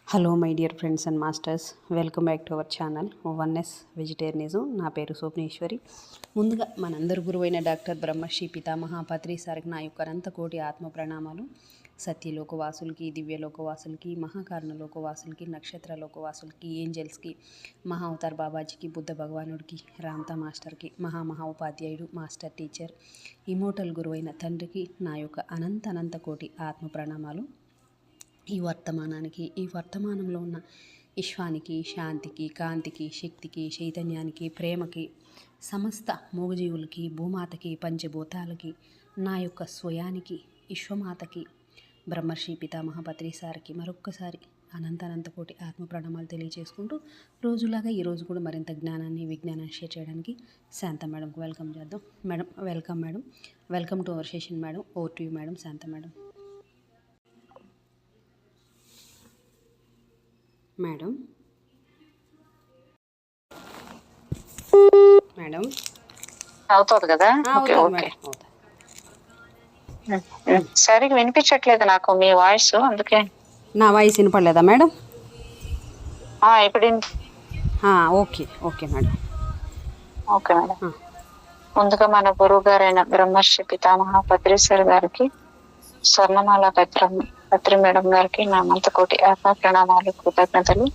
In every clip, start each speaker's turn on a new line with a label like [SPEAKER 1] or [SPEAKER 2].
[SPEAKER 1] Hello my dear friends and masters, welcome back to our channel oneness vegetarianism. నా పేరు స్వప్నేశ్వరి. ముందుగా మనందరి గురువైన డాక్టర్ బ్రహ్మశ్రీ పితామహ పత్రి సార్కి నా యొక్క అనంత కోటి ఆత్మ ప్రణామాలు. సత్యలోకవాసులకి, దివ్యలోకవాసులకి, మహాకారణలోకవాసులకి, నక్షత్రలోకవాసులకి, ఏంజల్స్కి, మహా అవతార్ బాబాజీకి, బుద్ధ భగవానుడికి, రామ్తా మాస్టర్కి, మహా ఉపాధ్యాయుడు, మాస్టర్ టీచర్, ఇమోటల్ గురువైన తండ్రికి నా యొక్క అనంత కోటి ఆత్మ ప్రణామాలు. ఈ వర్తమానంలో ఉన్న విశ్వానికి, శాంతికి, కాంతికి, శక్తికి, చైతన్యానికి, ప్రేమకి, సమస్త మూగజీవులకి, భూమాతకి, పంచభూతాలకి, నా యొక్క స్వయానికి, విశ్వమాతకి, బ్రహ్మర్షి పితామహ పత్రి సార్కి మరొక్కసారి అనంత కోటి ఆత్మ ప్రణామాలు తెలియజేసుకుంటూ, రోజులాగా ఈరోజు కూడా మరింత జ్ఞానాన్ని, విజ్ఞానాన్ని షేర్ చేయడానికి శాంత మేడంకు వెల్కమ్ చేద్దాం. Madam, welcome madam. Welcome to our session madam. Over to you madam. Shanta madam. Madam madam
[SPEAKER 2] అవుతుంది కదా? Okay okay. సరిగ్గా వినిపించట్లేదు నాకు మీ వాయిస్, అందుకే.
[SPEAKER 1] నా వాయిస్ వినపడలేదా మేడం?
[SPEAKER 2] ఇప్పుడు
[SPEAKER 1] okay okay madam.
[SPEAKER 2] Okay madam. ముందుగా మన గురువు గారైన బ్రహ్మర్షి పితామహ పత్రేశ్వర్ గారికి, స్వర్ణమాల పత్రి మేడం గారికి నా అనంత కోటి ఆత్మ ప్రణామాలు, కృతజ్ఞతలు.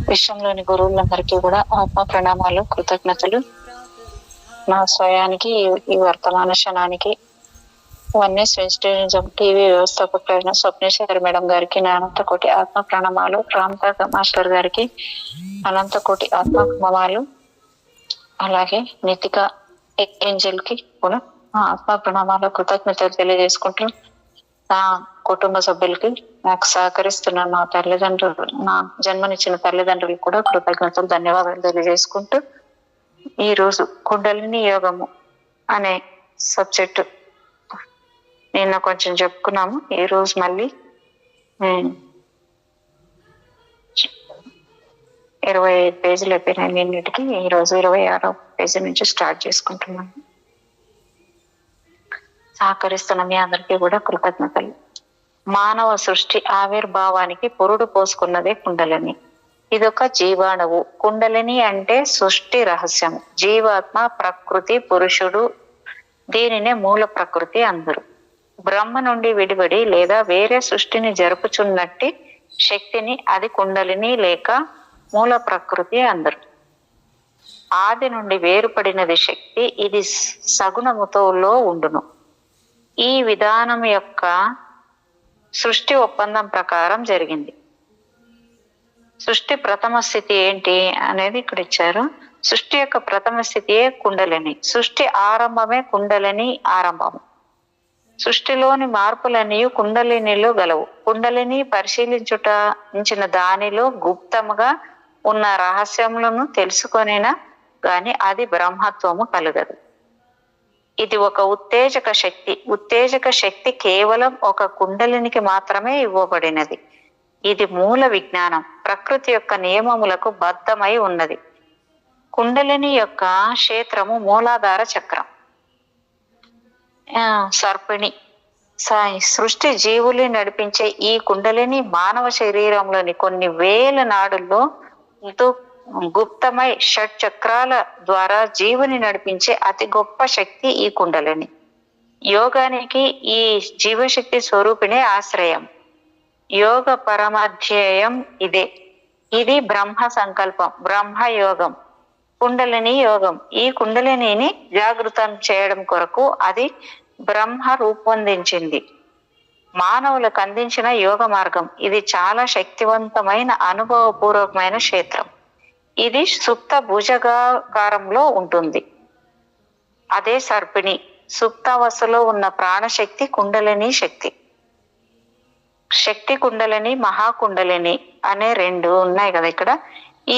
[SPEAKER 2] విశ్వంలోని గురువులందరికీ కూడా ఆత్మ ప్రణామాలు, కృతజ్ఞతలు. నా స్వయానికి, ఈ వర్తమాన క్షణానికి oneness vegetarianism TV వ్యవస్థాపకులైన Swapneshwari madam గారికి నా అనంత కోటి ఆత్మ ప్రణామాలు, రామ్తా మాస్టర్ గారికి అనంత కోటి ఆత్మ ప్రణామాలు, అలాగే నితిక ఏంజల్ కి కూడా ఆత్మ ప్రణామాలు, కృతజ్ఞతలు తెలియజేసుకుంటూ, నా కుటుంబ సభ్యులకి, నాకు సహకరిస్తున్న నా తల్లిదండ్రులు, నా జన్మనిచ్చిన తల్లిదండ్రులకు కూడా కృతజ్ఞతలు, ధన్యవాదాలు తెలియజేసుకుంటూ, ఈరోజు కుండలిని యోగము అనే సబ్జెక్టు నిన్న కొంచెం చెప్పుకున్నాము. ఈరోజు మళ్ళీ 25 పేజీలు అయిపోయినాయి నిన్నటికి. ఈరోజు 26వ పేజీ నుంచి స్టార్ట్ చేసుకుంటున్నాను. సహకరిస్తున్న మీ అందరికీ కూడా కృతజ్ఞతలు. మానవ సృష్టి ఆవిర్భావానికి పురుడు పోసుకున్నదే కుండలిని. ఇదొక జీవాణువు. కుండలిని అంటే సృష్టి రహస్యము. జీవాత్మ, ప్రకృతి, పురుషుడు, దీనినే మూల ప్రకృతి అందరు. బ్రహ్మ నుండి విడిబడి లేదా వేరే సృష్టిని జరుపుచున్నట్టి శక్తిని అది కుండలిని లేక మూల ప్రకృతి అందరు. ఆది నుండి వేరుపడినది శక్తి. ఇది సగుణముతోలో ఉండును. ఈ విధానం యొక్క సృష్టి ఒప్పందం ప్రకారం జరిగింది. సృష్టి ప్రథమ స్థితి ఏంటి అనేది ఇక్కడ ఇచ్చారు. సృష్టి యొక్క ప్రథమ స్థితియే కుండలిని. సృష్టి ఆరంభమే కుండలిని ఆరంభము. సృష్టిలోని మార్పులన్నీ కుండలినిలో గలవు. కుండలిని పరిశీలించిన దానిలో గుప్తముగా ఉన్న రహస్యములను తెలుసుకొనినా గాని అది బ్రహ్మత్వము కలగదు. ఇది ఒక ఉత్తేజక శక్తి. ఉత్తేజక శక్తి కేవలం ఒక కుండలినికి మాత్రమే ఇవ్వబడినది. ఇది మూల విజ్ఞానం. ప్రకృతి యొక్క నియమములకు బద్ధమై ఉన్నది. కుండలిని యొక్క క్షేత్రము మూలాధార చక్రం. సర్పిణి. సృష్టి జీవులు నడిపించే ఈ కుండలిని మానవ శరీరంలోని కొన్ని వేల నాడుల్లో గుప్తమై షట్ చక్రాల ద్వారా జీవుని నడిపించే అతి గొప్ప శక్తి ఈ కుండలిని. యోగానికి ఈ జీవశక్తి స్వరూపిణే ఆశ్రయం. యోగ పరమాధ్యేయం ఇదే. ఇది బ్రహ్మ సంకల్పం, బ్రహ్మ యోగం, కుండలిని యోగం. ఈ కుండలిని జాగృతం చేయడం కొరకు అది బ్రహ్మ రూపొందించింది, మానవులకు అందించిన యోగ మార్గం. ఇది చాలా శక్తివంతమైన, అనుభవపూర్వకమైన క్షేత్రం. ఇది సుప్త భుజగాకారంలో ఉంటుంది. అదే సర్పిణి. సుప్తావస్థలో ఉన్న ప్రాణశక్తి కుండలిని శక్తి. శక్తి కుండలిని, మహాకుండలిని అనే రెండు ఉన్నాయి కదా ఇక్కడ.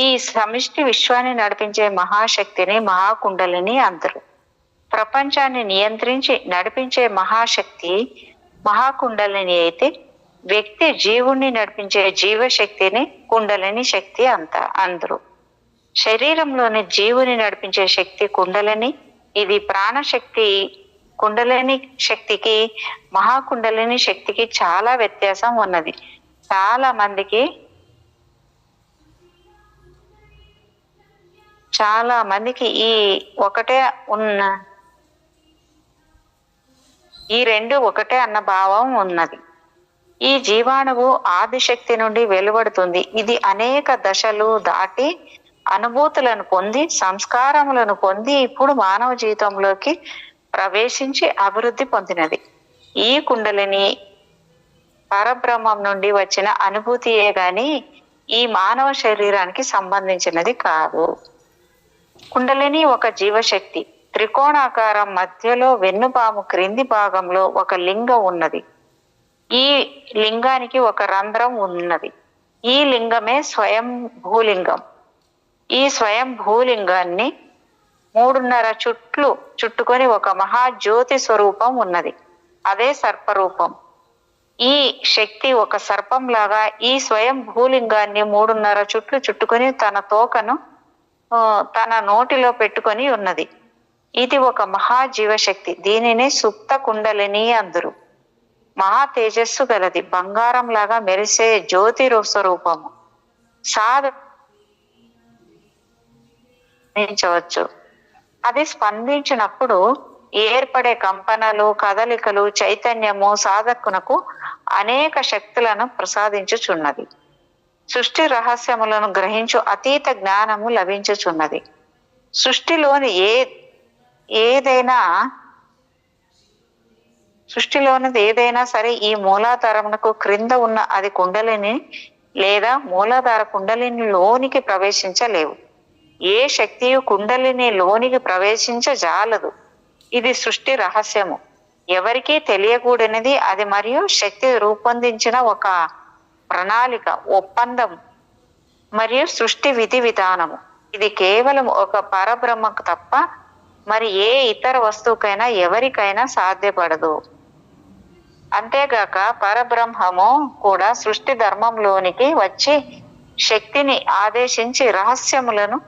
[SPEAKER 2] ఈ సమిష్టి విశ్వాన్ని నడిపించే మహాశక్తిని మహాకుండలిని అందరు. ప్రపంచాన్ని నియంత్రించి నడిపించే మహాశక్తి మహాకుండలిని అయితే, వ్యక్తి జీవుణ్ణి నడిపించే జీవశక్తిని కుండలిని శక్తి అందరు. శరీరంలోని జీవుని నడిపించే శక్తి కుండలిని. ఇది ప్రాణశక్తి. కుండలిని శక్తికి మహాకుండలిని శక్తికి చాలా వ్యత్యాసం ఉన్నది. చాలా మందికి ఈ ఒకటే ఉన్న ఈ రెండు ఒకటే అన్న భావం ఉన్నది. ఈ జీవాణువు ఆదిశక్తి నుండి వెలువడుతుంది. ఇది అనేక దశలు దాటి అనుభూతులను పొంది సంస్కారములను పొంది ఇప్పుడు మానవ జీవితంలోకి ప్రవేశించి అభివృద్ధి పొందినది. ఈ కుండలిని పరబ్రహ్మం నుండి వచ్చిన అనుభూతియే గాని ఈ మానవ శరీరానికి సంబంధించినది కాదు. కుండలిని ఒక జీవశక్తి. త్రికోణాకారం మధ్యలో వెన్నుపాము క్రింది భాగంలో ఒక లింగం ఉన్నది. ఈ లింగానికి ఒక రంధ్రం ఉన్నది. ఈ లింగమే స్వయం భూలింగం. ఈ స్వయం భూలింగాన్ని 3.5 చుట్లు చుట్టుకొని ఒక మహాజ్యోతి స్వరూపం ఉన్నది. అదే సర్పరూపం. ఈ శక్తి ఒక సర్పంలాగా ఈ స్వయం భూలింగాన్ని 3.5 చుట్లు చుట్టుకొని తన తోకను తన నోటిలో పెట్టుకొని ఉన్నది. ఇది ఒక మహాజీవశక్తి. దీనిని సుప్త కుండలిని అందురు. మహా తేజస్సు గలది. బంగారం లాగా మెరిసే జ్యోతి స్వరూపము. సాధించవచ్చు. అది స్పందించినప్పుడు ఏర్పడే కంపనలు, కదలికలు, చైతన్యము సాధకునకు అనేక శక్తులను ప్రసాదించుచున్నది. సృష్టి రహస్యములను గ్రహించు అతీత జ్ఞానము లభించుచున్నది. సృష్టిలోనిది ఏదైనా సరే ఈ మూలాధారమునకు క్రింద ఉన్న అది కుండలిని లేదా మూలాధార కుండలిని లోనికి ప్రవేశించలేవు. ఏ శక్తియు కుండలిని లోనికి ప్రవేశించజాలదు. ఇది సృష్టి రహస్యము. ఎవరికీ తెలియకూడనిది అది. మరియు శక్తి రూపొందించిన ఒక ప్రణాళిక, ఒప్పందం మరియు సృష్టి విధి విధానము. ఇది కేవలం ఒక పరబ్రహ్మకు తప్ప మరి ఏ ఇతర వస్తువుకైనా ఎవరికైనా సాధ్యపడదు. అంతేగాక పరబ్రహ్మము కూడా సృష్టి ధర్మంలోనికి వచ్చి శక్తిని ఆదేశించి రహస్యములను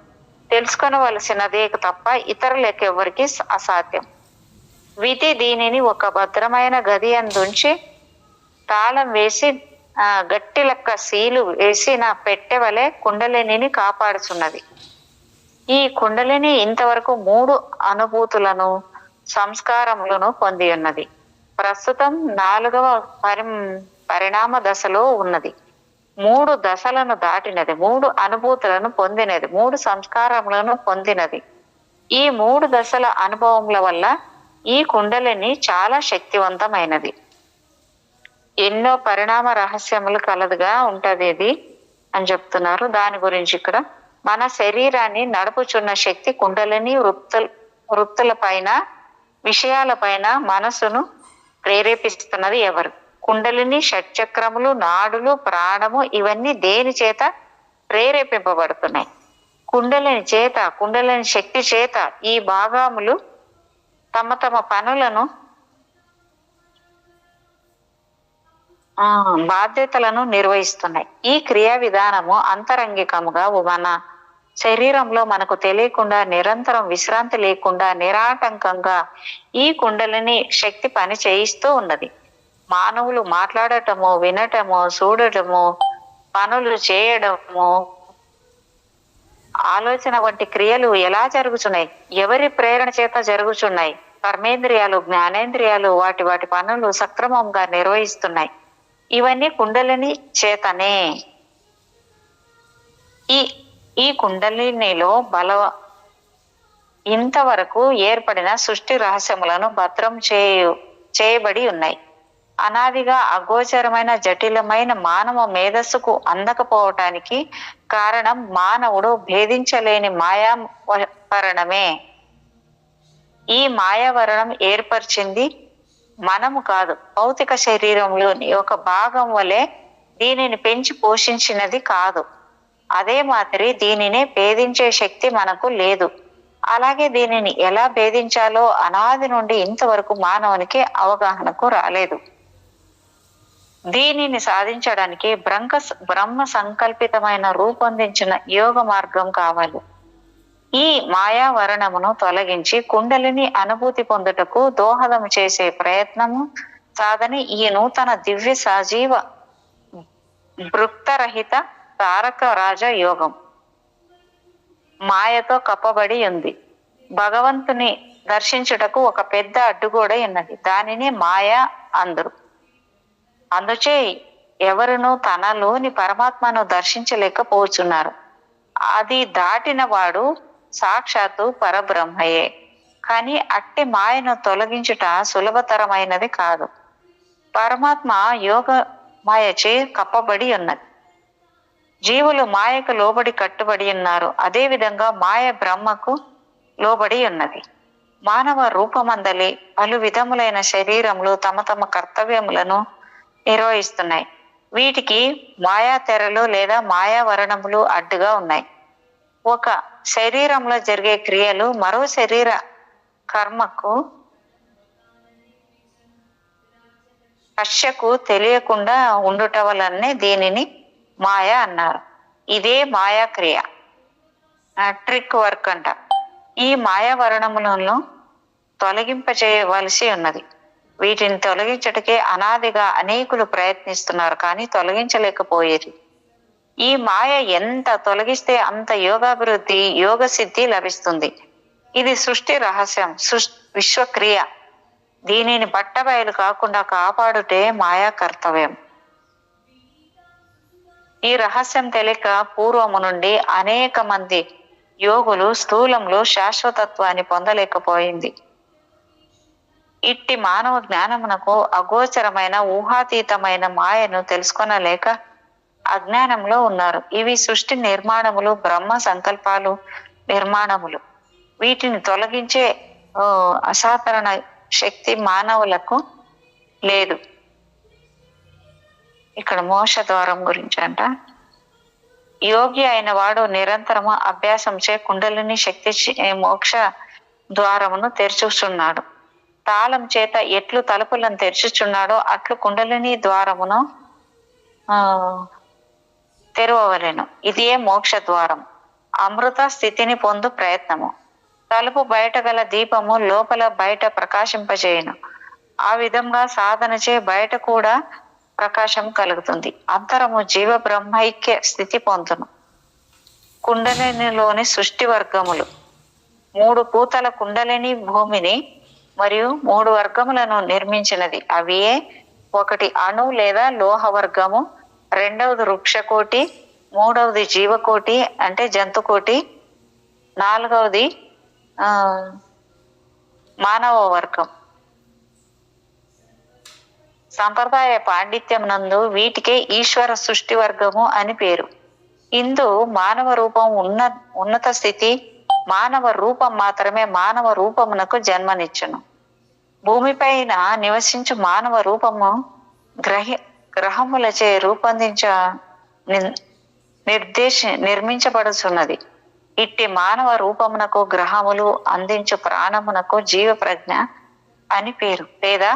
[SPEAKER 2] తెలుసుకొనవలసినదే తప్ప ఇతరులకెవరికి అసాధ్యం. విధి దీనిని ఒక భద్రమైన గది అందుంచి తాళం వేసి గట్టి లెక్క సీలు వేసిన పెట్టె వలె కుండలిని కాపాడుచున్నది. ఈ కుండలిని ఇంతవరకు 3 అనుభూతులను, సంస్కారములను పొంది ఉన్నది. ప్రస్తుతం 4వ పరిణామ దశలో ఉన్నది. 3 దశలను దాటినది, 3 అనుభూతులను పొందినది, 3 సంస్కారములను పొందినది. ఈ 3 దశల అనుభవముల వల్ల ఈ కుండలిని చాలా శక్తివంతమైనది. ఎన్నో పరిణామ రహస్యములు కలదుగా ఉంటది ఇది అని చెప్తున్నారు. దాని గురించి ఇక్కడ మన శరీరాన్ని నడుపుచున్న శక్తి కుండలిని వృత్తుల పైన, విషయాల పైన మనసును ప్రేరేపిస్తున్నది ఎవరు? కుండలిని షట్చక్రములు, నాడులు, ప్రాణము ఇవన్నీ దేని చేత ప్రేరేపింపబడుతున్నాయి? కుండలిని శక్తి చేత ఈ భాగములు తమ తమ పనులను, బాధ్యతలను నిర్వహిస్తున్నాయి. ఈ క్రియా విధానము అంతరంగికముగా మన శరీరంలో మనకు తెలియకుండా నిరంతరం విశ్రాంతి లేకుండా నిరాటంకంగా ఈ కుండలిని శక్తి పని చేయిస్తూ ఉన్నది. మానవులు మాట్లాడటము, వినటము, చూడటము, పనులు చేయడము, ఆలోచన వంటి క్రియలు ఎలా జరుగుతున్నాయి? ఎవరి ప్రేరణ చేత జరుగుతున్నాయి? కర్మేంద్రియాలు, జ్ఞానేంద్రియాలు వాటి వాటి పనులు సక్రమంగా నిర్వహిస్తున్నాయి. ఇవన్నీ కుండలిని చేతనే. ఈ కుండలినిలో ఇంతవరకు ఏర్పడిన సృష్టి రహస్యములను భద్రం చేయబడి ఉన్నాయి. అనాదిగా అగోచరమైన జటిలమైన మానవ మేధస్సుకు అందకపోవటానికి కారణం మానవుడు భేదించలేని మాయావరణమే. ఈ మాయావరణం ఏర్పరిచింది మనము కాదు, భౌతిక శరీరంలోని ఒక భాగం వలె దీనిని పెంచి పోషించినది కాదు. అదే మాదిరి దీనినే భేదించే శక్తి మనకు లేదు. అలాగే దీనిని ఎలా భేదించాలో అనాది నుండి ఇంతవరకు మానవునికి అవగాహనకు రాలేదు. దీనిని సాధించడానికి బ్రహ్మ సంకల్పితమైన రూపొందించిన యోగ మార్గం కావాలి. ఈ మాయావరణమును తొలగించి కుండలిని అనుభూతి పొందుటకు దోహదం చేసే ప్రయత్నము, సాధన ఈ నూతన దివ్య సజీవ భృక్తరహిత తారక రాజ యోగం మాయతో కప్పబడి ఉంది. భగవంతుని దర్శించుటకు ఒక పెద్ద అడ్డుగోడ ఉన్నది. దానిని మాయ అందరు. అందుచే ఎవరును తనలోని పరమాత్మను దర్శించలేకపోతున్నారు. అది దాటిన వాడు సాక్షాత్తు పరబ్రహ్మయే. కానీ అట్టి మాయను తొలగించుట సులభతరమైనది కాదు. పరమాత్మ యోగ మాయచే కప్పబడి ఉన్నది. జీవులు మాయకు లోబడి కట్టుబడి ఉన్నారు. అదే విధంగా మాయ బ్రహ్మకు లోబడి ఉన్నది. మానవ రూపమందలి పలు విధములైన శరీరములు తమ తమ కర్తవ్యములను నిర్వహిస్తున్నాయి. వీటికి మాయా తెరలు లేదా మాయావరణములు అడ్డుగా ఉన్నాయి. ఒక శరీరంలో జరిగే క్రియలు మరో శరీర కర్మకు కష్యకు తెలియకుండా ఉండుట వలనే దీనిని మాయ అన్నారు. ఇదే మాయా క్రియ, ట్రిక్ వర్క్ అంట. ఈ మాయావరణములను తొలగింపచేయవలసి ఉన్నది. వీటిని తొలగించటకే అనాదిగా అనేకులు ప్రయత్నిస్తున్నారు, కానీ తొలగించలేకపోయేది. ఈ మాయ ఎంత తొలగిస్తే అంత యోగాభివృద్ధి, యోగ సిద్ధి లభిస్తుంది. ఇది సృష్టి రహస్యం, విశ్వక్రియ. దీనిని బట్టబయలు కాకుండా కాపాడుటే మాయా కర్తవ్యం. ఈ రహస్యం తెలియక పూర్వము నుండి అనేక మంది యోగులు స్థూలంలో శాశ్వతత్వాన్ని పొందలేకపోయింది. ఇట్టి మానవ జ్ఞానమునకు అగోచరమైన ఊహాతీతమైన మాయను తెలుసుకొనలేక అజ్ఞానంలో ఉన్నారు. ఇవి సృష్టి నిర్మాణములు, బ్రహ్మ సంకల్పాలు నిర్మాణములు. వీటిని తొలగించే అసాధారణ శక్తి మానవులకు లేదు. ఇక్కడ మోక్ష ద్వారం గురించి అంట. యోగి అయిన వాడు నిరంతరము అభ్యాసంచే కుండలిని శక్తి మోక్ష ద్వారమును తెరుచుచున్నాడు. తాళం చేత ఎట్లు తలుపులను తెరుచుచున్నాడో అట్లు కుండలిని ద్వారమును తెరవవలెను. ఇదే మోక్ష ద్వారం. అమృత స్థితిని పొందు ప్రయత్నము. తలుపు బయట గల దీపము లోపల బయట ప్రకాశింపజేయును. ఆ విధంగా సాధనచే బయట కూడా ప్రకాశం కలుగుతుంది. అంతరము జీవ బ్రహ్మైక్య స్థితి పొందును. కుండలినిలోని సృష్టి వర్గములు 3 పూతల కుండలిని భూమిని మరియు 3 వర్గములను నిర్మించినది. అవియే: 1 అణు లేదా లోహ వర్గము, 2వది వృక్షకోటి, 3వది జీవకోటి అంటే జంతుకోటి, 4వది మానవ వర్గం. సంప్రదాయ పాండిత్యం నందు వీటికే ఈశ్వర సృష్టి వర్గము అని పేరు. ఇందు మానవ రూపం ఉన్నత స్థితి. మానవ రూపం మాత్రమే మానవ రూపమునకు జన్మనిచ్చును. భూమిపైన నివసించు మానవ రూపము గ్రహములచే రూపొందించ నిర్మించబడుచున్నది. ఇట్టి మానవ రూపమునకు గ్రహములు అందించు ప్రాణమునకు జీవ ప్రజ్ఞ అని పేరు, లేదా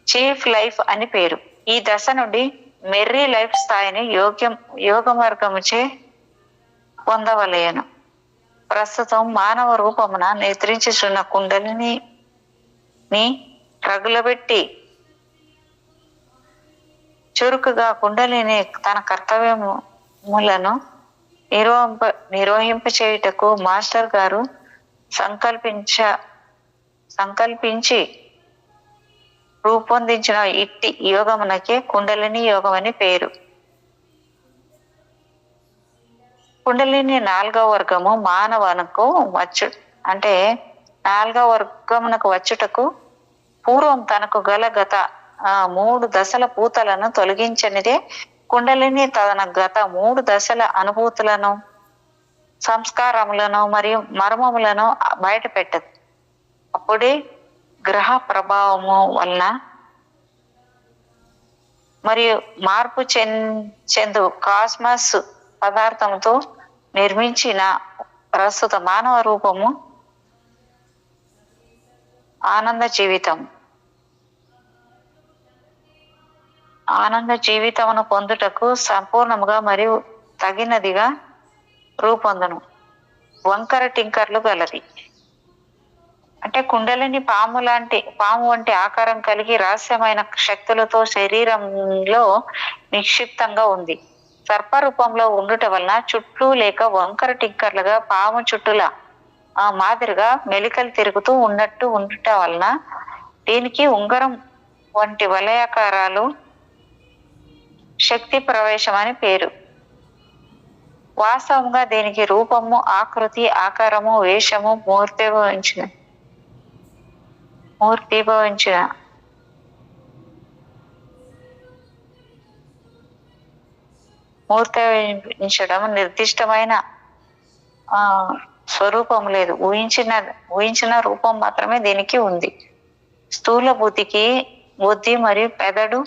[SPEAKER 2] చీఫ్ లైఫ్ అని పేరు. ఈ దశ నుండి మెర్రీ లైఫ్ స్థాయిని యోగ మార్గముచే పొందవలేను. ప్రస్తుతం మానవ రూపమున నిద్రించుచున్న కుండలిని రగులబెట్టి చురుకుగా కుండలిని తన కర్తవ్యములను నిర్వహింపచేయుటకు మాస్టర్ గారు సంకల్పించి రూపొందించిన ఇట్టి యోగమునకే కుండలిని యోగం అని పేరు. కుండలిని 4వ వర్గము మానవనకు అంటే 4వ వర్గమునకు వచ్చుటకు పూర్వం తనకు గల గత 3 దశల పూతలను తొలగించనిదే కుండలిని తన గత 3 దశల అనుభూతులను, సంస్కారములను మరియు మర్మములను బయట పెట్టదు. అప్పుడే గ్రహ ప్రభావము వలన మరియు మార్పు చెందు కాస్మస్ పదార్థంతో నిర్మించిన ప్రస్తుత మానవ రూపము ఆనంద జీవితమును పొందుటకు సంపూర్ణముగా మరియు తగినదిగా రూపొందును. వంకర టింకర్లు గలది. అంటే కుండలిని పాము వంటి ఆకారం కలిగి రహస్యమైన శక్తులతో శరీరంలో నిక్షిప్తంగా ఉంది. సర్ప రూపంలో ఉండుట వలన చుట్లు లేక వంకర టింకర్లుగా పాము చుట్టుల మాదిరిగా మెలికలు తిరుగుతూ ఉన్నట్టు ఉండుట వలన దీనికి ఉంగరం వంటి వలయాకారాలు శక్తి ప్రవేశం అని పేరు. వాస్తవంగా దీనికి రూపము, ఆకృతి, ఆకారము, వేషము మూర్తిభవించడం నిర్దిష్టమైన స్వరూపం లేదు. ఊహించిన రూపం మాత్రమే దీనికి ఉంది. స్థూల బుద్ధి మరియు పెదడు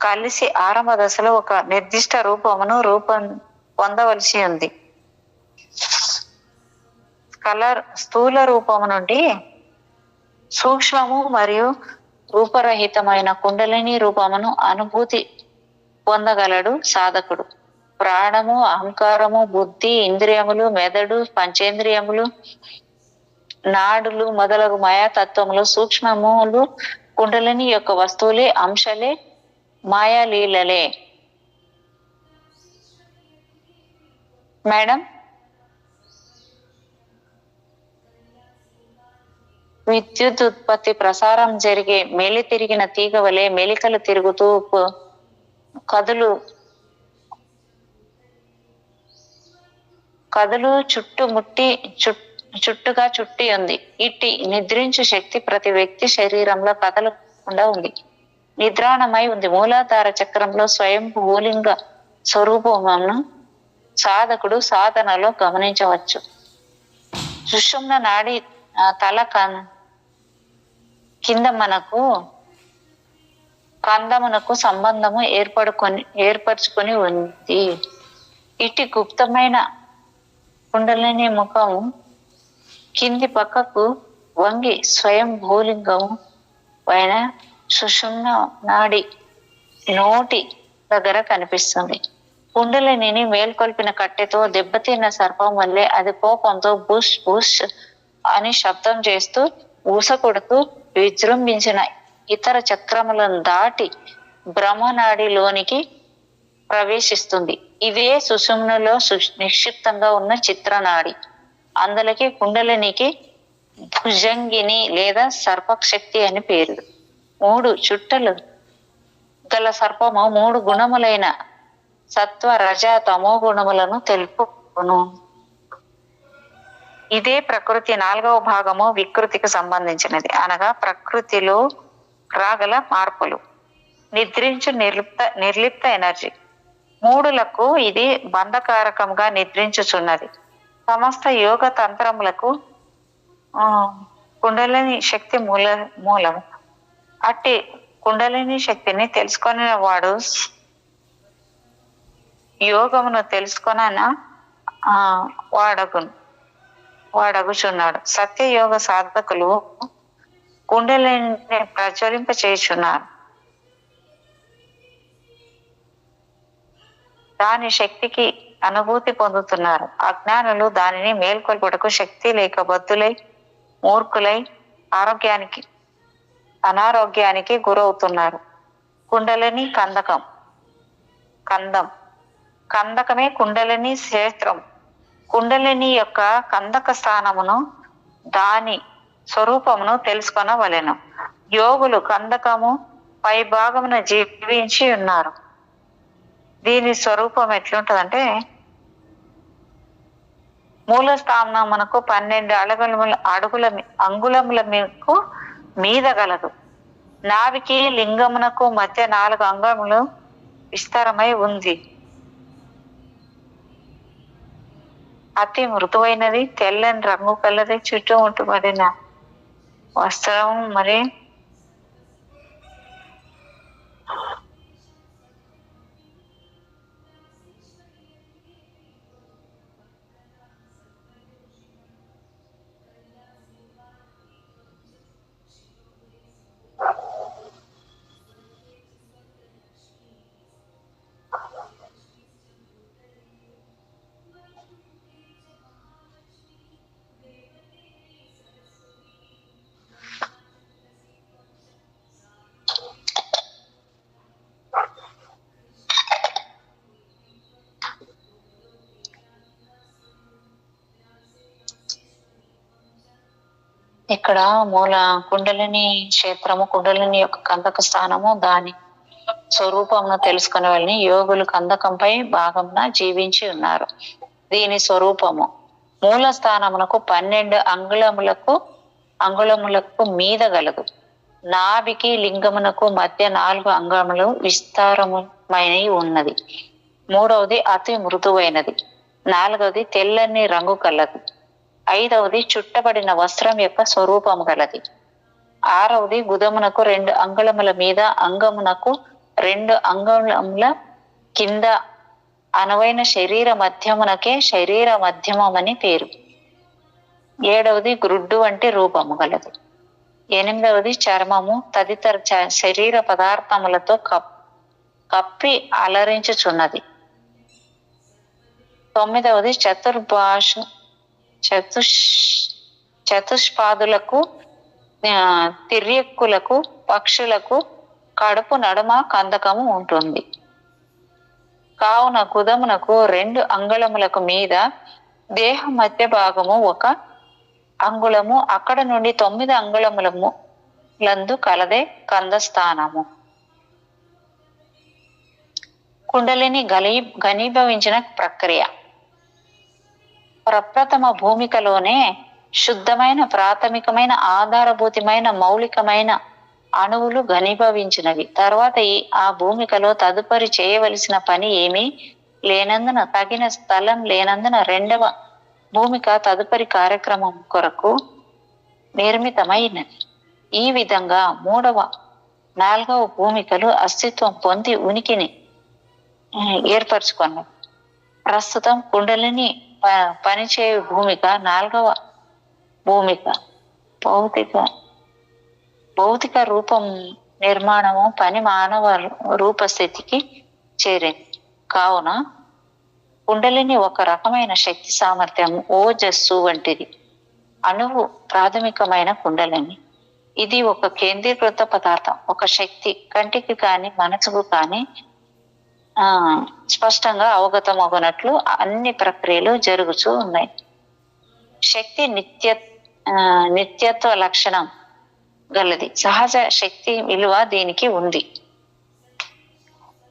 [SPEAKER 2] కలిసి ఆరంభ దశలో ఒక నిర్దిష్ట రూపమును పొందవలసి ఉంది. స్థూల రూపము నుండి సూక్ష్మము మరియు రూపరహితమైన కుండలిని రూపమును అనుభూతి పొందగలడు సాధకుడు. ప్రాణము, అహంకారము, బుద్ధి, ఇంద్రియములు, మెదడు, పంచేంద్రియములు, నాడులు మొదలగు మాయాతత్వములు సూక్ష్మములు కుండలిని యొక్క వస్తువులే, అంశలే, మాయాలీలలే. మేడం, విద్యుత్ ఉత్పత్తి ప్రసారం జరిగే మెలి తిరిగిన తీగ వలె మెలికలు తిరుగుతూ కదులు చుట్టుగా చుట్టి ఉంది. ఇట్టి నిద్రించు శక్తి ప్రతి వ్యక్తి శరీరంలో కదలకుండా ఉంది, నిద్రాణమై ఉంది. మూలాధార చక్రంలో స్వయం భూలింగ స్వరూపమును సాధకుడు సాధనలో గమనించవచ్చు. సుషుమ్న నాడి తల కింద కందమునకు సంబంధము ఏర్పరచుకొని ఉంది. ఇటు గుప్తమైన కుండలిని ముఖం కింది పక్కకు వంగి స్వయం భూలింగము పైన సుషుమ్న నాడి నోటి దగ్గర కనిపిస్తుంది. కుండలిని మేల్కొల్పిన కట్టెతో దెబ్బతిన్న సర్పం వల్లే అది కోపంతో బుష్ బుష్ అని శబ్దం చేస్తూ ఊసకొడుతూ విజృంభించిన ఇతర చక్రములను దాటి బ్రహ్మనాడిలోనికి ప్రవేశిస్తుంది. ఇదే సుషుమ్నలో నిక్షిప్తంగా ఉన్న చిత్రనాడి. అందులోకి కుండలినికి భుజంగిని లేదా సర్పశక్తి అని పేరు. 3 చుట్టలు గల సర్పము 3 గుణములైన సత్వ, రజ, తమో గుణములను తెలుపును. ఇదే ప్రకృతి 4వ భాగము వికృతికి సంబంధించినది. అనగా ప్రకృతిలో రాగల మార్పులు. నిద్రించు నిర్లిప్త ఎనర్జీ. 3లకు ఇది బంధకారకంగా నిద్రించుచున్నది. సమస్త యోగ తంత్రములకు కుండలిని శక్తి మూలం. అట్టి కుండలిని శక్తిని తెలుసుకునే వాడు యోగమును తెలుసుకొన వాడగుచున్నాడు. సత్యయోగ సాధకులు కుండలిని ప్రజ్వలింప చేయుచున్నారు. దాని శక్తికి అనుభూతి పొందుతున్నారు. అజ్ఞానులు దానిని మేల్కొల్పుటకు శక్తి లేక బద్ధులై మూర్ఖులై అనారోగ్యానికి గురవుతున్నారు. కుండలిని కందకమే కుండలిని క్షేత్రం. కుండలిని యొక్క కందక స్థానమును, దాని స్వరూపమును తెలుసుకొనవలెను. యోగులు కందకము పై భాగమున జీవించి ఉన్నారు. దీని స్వరూపం ఎట్లుంటదంటే మూల స్థానమునకు 12 అంగుళముల మీద గలదు. నావికి లింగమునకు మధ్య 4 అంగములు విస్తారమై ఉంది. అతి మృదువైనది, తెల్లని రంగు కలది, చుట్టూ ఉంటుబడిన వస్త్రం మరి ఇక్కడ మూల కుండలిని క్షేత్రము, కుండలిని యొక్క కందక స్థానము, దాని స్వరూపమును తెలుసుకునే వాళ్ళని యోగులు కందకంపై భాగంన జీవించి ఉన్నారు. దీని స్వరూపము మూల స్థానమునకు 12 అంగుళములకు మీద గలదు. నాభికి లింగమునకు మధ్య 4 అంగుళములు విస్తారమైనవి ఉన్నది. 3వది అతి మృదువైనది. 4వది తెల్లని రంగు కలది. 5వది చుట్టబడిన వస్త్రం యొక్క స్వరూపము గలది. 6వది గుదమునకు 2 అంగుళముల మీద, అంగమునకు 2 అంగుళముల కింద అనువైన శరీర మధ్యమునకే శరీర మధ్యమని పేరు. 7వది గ్రుడ్డు వంటి రూపము గలది. 8వది చర్మము తదితర శరీర పదార్థములతో కప్పి అలరించుచున్నది. 9వది చతుష్పాదులకు, తిర్యక్కులకు, పక్షులకు కడుపు నడుమ కందకము ఉంటుంది. కావున గుదమునకు 2 అంగుళములకు మీద, దేహ మధ్య భాగము 1 అంగుళము, అక్కడ నుండి 9 అంగుళములము లందు కలదే కందస్థానము. కుండలిని ఘనీభవించిన ప్రక్రియ. ప్రప్రథమ భూమికలోనే శుద్ధమైన, ప్రాథమికమైన, ఆధారభూతమైన, మౌలికమైన అణువులు ఘనీభవించినవి. తర్వాత ఆ భూమికలో తదుపరి చేయవలసిన పని ఏమీ లేనందున, తగిన స్థలం లేనందున రెండవ భూమిక తదుపరి కార్యక్రమం కొరకు నిర్మితమైనది. ఈ విధంగా 3వ, 4వ భూమికలు అస్తిత్వం పొంది ఉనికిని ఏర్పరచుకున్నవి. ప్రస్తుతం కుండలిని పనిచేయు భూమిక 4వ భూమిక భౌతిక రూపం నిర్మాణము పని మానవ రూపస్థితికి చేరింది. కావున కుండలిని ఒక రకమైన శక్తి సామర్థ్యం, ఓజస్సు వంటిది. అణువు ప్రాథమికమైన కుండలిని. ఇది ఒక కేంద్రీకృత పదార్థం, ఒక శక్తి. కంటికి కానీ మనసుకు కానీ స్పష్టంగా అవగతమగునట్లు అన్ని ప్రక్రియలు జరుగుతూ ఉన్నాయి. శక్తి నిత్యత్వ లక్షణం గలది. సహజ శక్తి విలువ దీనికి ఉంది.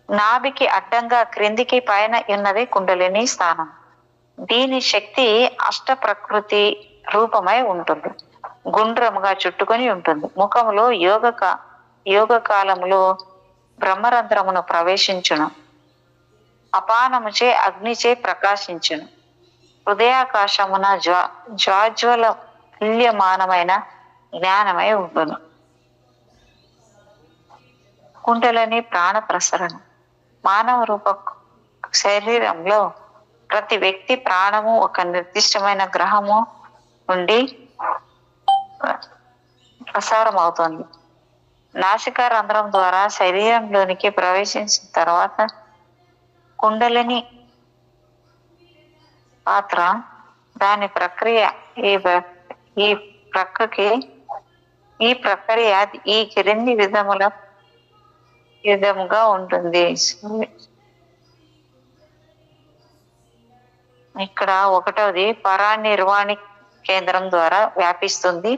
[SPEAKER 2] నాభికి అడ్డంగా క్రిందికి పైన ఉన్నది కుండలిని స్థానం. దీని శక్తి అష్ట ప్రకృతి రూపమై ఉంటుంది. గుండ్రముగా చుట్టుకొని ఉంటుంది. ముఖములో యోగ కాలములో బ్రహ్మరంధ్రమును ప్రవేశించును. అపానముచే అగ్నిచే ప్రకాశించును. హృదయాకాశమున జ్వాజ్వల తుల్యమానమైన జ్ఞానమై ఉండును. కుండలిని ప్రాణ ప్రసరణ. మానవ రూప శరీరంలో ప్రతి వ్యక్తి ప్రాణము ఒక నిర్దిష్టమైన గ్రహము నుండి ప్రసారం అవుతుంది. నాసికా రంధ్రం ద్వారా శరీరంలోనికి ప్రవేశించిన తర్వాత కుండలిని పాత్ర, దాని ప్రక్రియ, ఈ ప్రక్రియ ఈ క్రింది విధముగా ఉంటుంది. ఇక్కడ 1వది పరానిర్వాణి కేంద్రం ద్వారా వ్యాపిస్తుంది.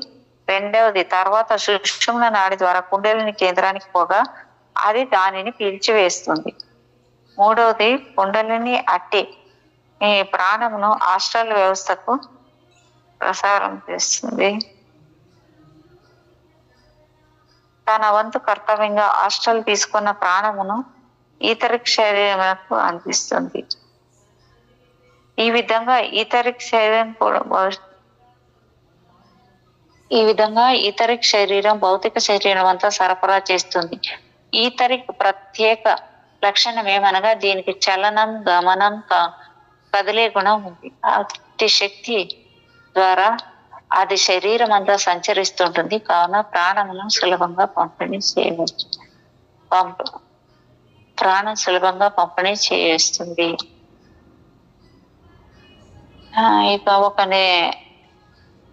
[SPEAKER 2] 2వది తర్వాత సుషుమ్న నాడి ద్వారా కుండలిని కేంద్రానికి పోగా అది దానిని పీల్చివేస్తుంది. 3వది కుండలిని అట్టి ఈ ప్రాణమును ఆస్ట్రల్ వ్యవస్థకు ప్రసారం చేస్తుంది. తన వంతు కర్తవ్యంగా ఆస్ట్రల్ తీసుకున్న ప్రాణమును ఈథరిక్ శరీరములకు అందిస్తుంది. ఈ విధంగా ఈథరిక్ శరీరం భౌతిక శరీరం అంతా సరఫరా చేస్తుంది. ఈథరిక్ ప్రత్యేక లక్షణం ఏమనగా దీనికి చలనం, గమనం, కదిలే గుణం ఉంది. అతి శక్తి ద్వారా అది శరీరం అంతా సంచరిస్తుంటుంది. కావున ప్రాణమును సులభంగా పంపిణీ చేయవచ్చు. ప్రాణం సులభంగా పంపిణీ చేస్తుంది. ఇక ఒక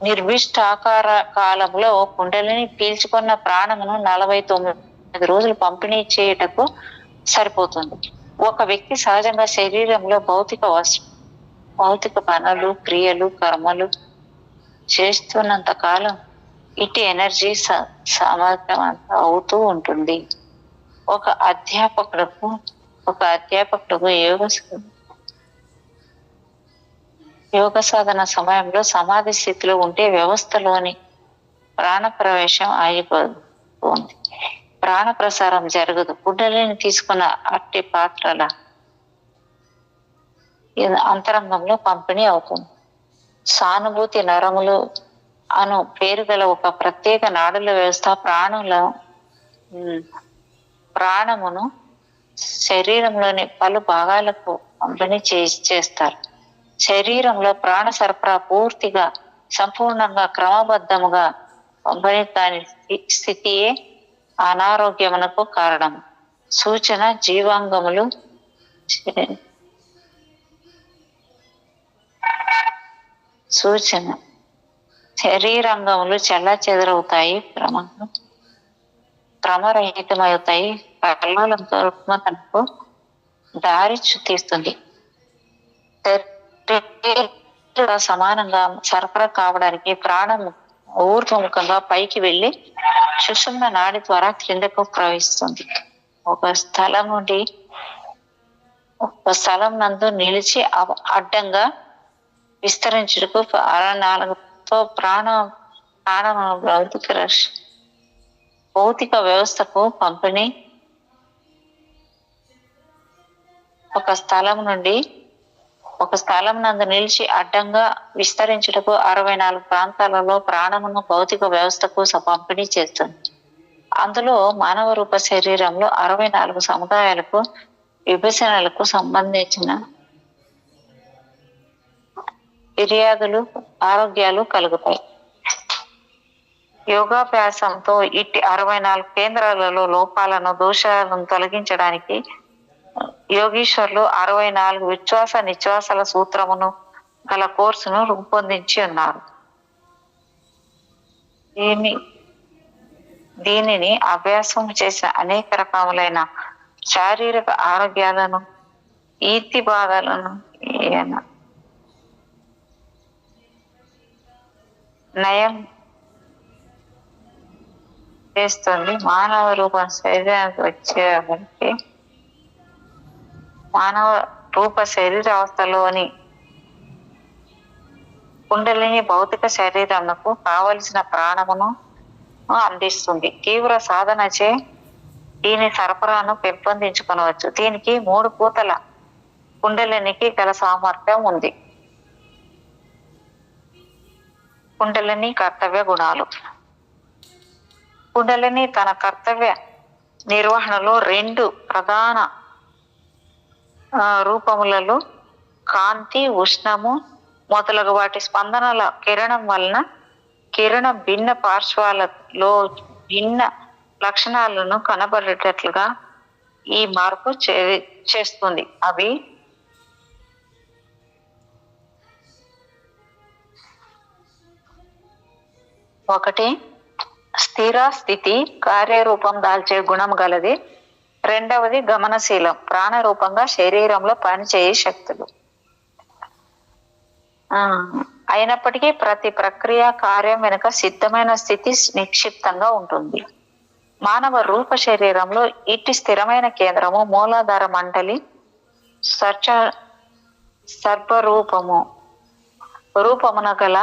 [SPEAKER 2] నిర్దిష్టాకార కాలంలో కుండలిని పీల్చుకున్న ప్రాణమును 49 రోజులు పంపిణీ చేయుటకు సరిపోతుంది. ఒక వ్యక్తి సహజంగా శరీరంలో భౌతిక పనులు, క్రియలు, కర్మలు చేస్తున్నంత కాలం ఇటు ఎనర్జీ సమర్థవంతం అవుతూ ఉంటుంది. ఒక అధ్యాపకుడుకు యోగ సాధన సమయంలో సమాధి స్థితిలో ఉంటే వ్యవస్థలోని ప్రాణ ప్రవేశం ఆగిపోతుంది, ప్రాణ ప్రసారం జరగదు. కుండలిని తీసుకున్న అట్టి పాత్రల అంతరంగంలో పంపిణీ అవుతుంది. సానుభూతి నరములు అను పేరు గల ఒక ప్రత్యేక నాడుల వ్యవస్థ ప్రాణమును శరీరంలోని పలు భాగాలకు పంపిణీ చేస్తారు. శరీరంలో ప్రాణ సరఫరా పూర్తిగా సంపూర్ణంగా క్రమబద్ధముగా పంపిణీ కాని స్థితియే అనారోగ్యమునకు కారణం. జీవాంగములు సూచన శరీరంగములు చెల్లాచెదరవుతాయి, క్రమరహితమవుతాయి. కల్లోలంతో రుగ్మతకు దారి తీస్తుంది. సమానంగా సరఫరా కావడానికి ప్రాణం ఊర్ధ్వముఖంగా పైకి వెళ్లి సుషుమ్న నాడి ద్వారా క్రిందకు ప్రవహిస్తుంది. ఒక స్థలం నందు నిలిచి అడ్డంగా విస్తరించుటకు అరనాలుగుతో భౌతిక వ్యవస్థకు పంపిణీ ఒక స్థలం నందు నిలిచి అడ్డంగా విస్తరించుటకు 64 ప్రాంతాలలో ప్రాణమును భౌతిక వ్యవస్థకు పంపిణీ చేస్తుంది. అందులో మానవ రూప శరీరంలో 64 సముదాయాలకు విభజనలకు సంబంధించిన ఫిర్యాదులు ఆరోగ్యాలు కలుగుతాయి. యోగాభ్యాసంతో ఇట్టి 64 కేంద్రాలలో లోపాలను దోషాలను తొలగించడానికి యోగీశ్వర్లు 64 విశ్వాస నిశ్వాసాల సూత్రమును గల కోర్సును రూపొందించి ఉన్నారు. దీనిని అభ్యాసం చేసిన అనేక రకములైన శారీరక ఆరోగ్యాలను ఈతి బాధలను నయం చేస్తుంది. మానవ రూప శరీరానికి మానవ రూప శరీరావస్థలోని కుండలిని భౌతిక శరీరమునకు కావలసిన ప్రాణమును అందిస్తుంది. తీవ్ర సాధనచే దీని సరఫరాను పెంపొందించుకొనవచ్చు. దీనికి 3 పూతల కుండలినికి గల సామర్థ్యం ఉంది. కుండలిని కర్తవ్య గుణాలు. కుండలిని తన కర్తవ్య నిర్వహణలో 2 ప్రధాన రూపములలో కాంతి, ఉష్ణము మొదలగు వాటి స్పందనల కిరణం వలన కిరణ భిన్న పార్శ్వాలలో భిన్న లక్షణాలను కనబడేటట్లుగా ఈ మార్పు చేస్తుంది. అవి ఒకటి స్థిర స్థితి కార్యరూపం దాల్చే గుణం గలది. 2వది గమనశీలం ప్రాణరూపంగా శరీరంలో పనిచేయే శక్తులు. అయినప్పటికీ ప్రతి ప్రక్రియ కార్యం వెనుక సిద్ధమైన స్థితి నిక్షిప్తంగా ఉంటుంది. మానవ రూప శరీరంలో ఇట్టి స్థిరమైన కేంద్రము మూలాధార మండలి రూపమున గల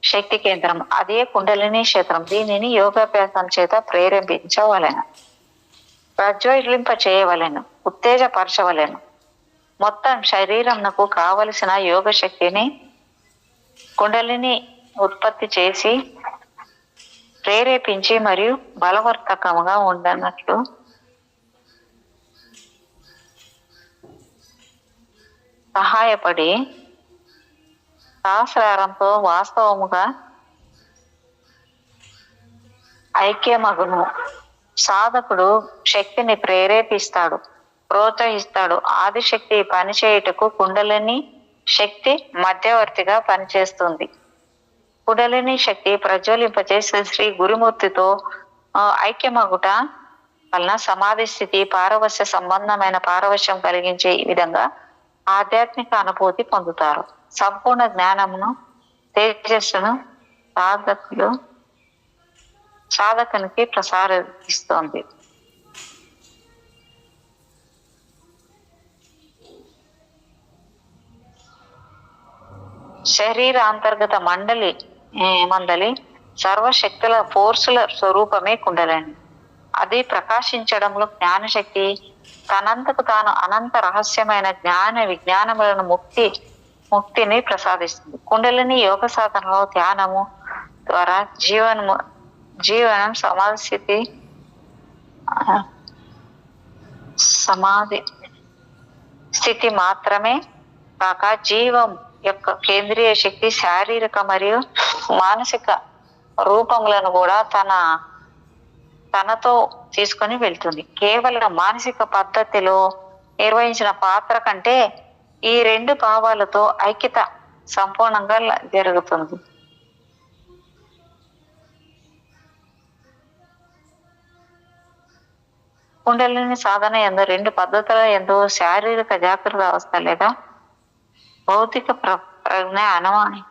[SPEAKER 2] శక్తి కేంద్రం, అదే కుండలిని క్షేత్రం. దీనిని యోగాభ్యాసం చేత ప్రేరేపించవలెను, ప్రజ్వలింప చేయవలెను, ఉత్తేజపరచవలెను. మొత్తం శరీరంకు కావలసిన యోగ శక్తిని కుండలిని ఉత్పత్తి చేసి ప్రేరేపించి మరియు బలవర్ధకముగా ఉండనట్లు సహాయపడి సహస్రారంతో వాస్తవముగా ఐక్యమగును. సాధకుడు శక్తిని ప్రేరేపిస్తాడు, ప్రోత్సహిస్తాడు. ఆదిశక్తి పనిచేయుటకు కుండలిని శక్తి మధ్యవర్తిగా పనిచేస్తుంది. కుండలిని శక్తి ప్రజ్వలింపచేసే శ్రీ గురుమూర్తితో ఐక్యమగుట వలన సమాధి స్థితి పారవశ్య సంబంధమైన పారవశ్యం కలిగించే ఈ విధంగా ఆధ్యాత్మిక అనుభూతి పొందుతారు. సంపూర్ణ జ్ఞానమును తేజస్సును సాధకులు సాధకునికి ప్రసాదిస్తోంది. శరీరాంతర్గత మండలి సర్వశక్తుల ఫోర్సుల స్వరూపమే కుండలిని. అది ప్రకాశించడంలో జ్ఞానశక్తి తనంతకు తాను అనంత రహస్యమైన విజ్ఞానములను ముక్తిని ప్రసాదిస్తుంది. కుండలిని యోగ సాధనలో ధ్యానము ద్వారా జీవనం సమాధి స్థితి మాత్రమే కాక జీవం యొక్క కేంద్రీయ శక్తి శారీరక మరియు మానసిక రూపములను కూడా తనతో తీసుకొని వెళ్తుంది. కేవలం మానసిక పద్ధతిలో నిర్వహించిన పాత్ర కంటే ఈ రెండు భావాలతో ఐక్యత సంపూర్ణంగా జరుగుతుంది. కుండలిని సాధన ఎందు రెండు పద్ధతుల ఎందు శారీరక జాగ్రత్త అవస్థ లేదా భౌతిక ప్రజ్ఞ అనవాణి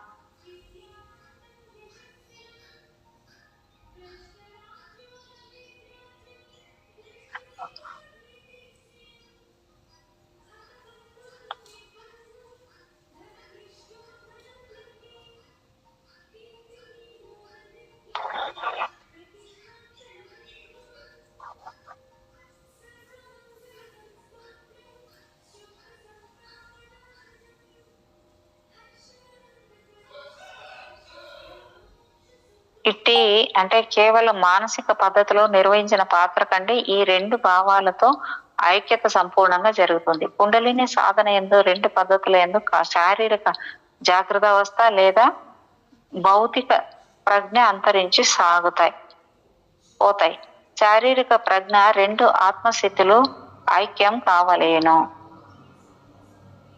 [SPEAKER 2] ఇట్టి అంటే కేవలం మానసిక పద్ధతిలో నిర్వహించిన పాత్ర కంటే ఈ రెండు భావాలతో ఐక్యత సంపూర్ణంగా జరుగుతుంది. కుండలిని సాధన ఎందు రెండు పద్ధతుల ఎందు శారీరక జాగ్రత్త అవస్థ లేదా భౌతిక ప్రజ్ఞ అంతరించి పోతాయి. శారీరక ప్రజ్ఞ రెండు ఆత్మస్థితులు ఐక్యం కావలేను.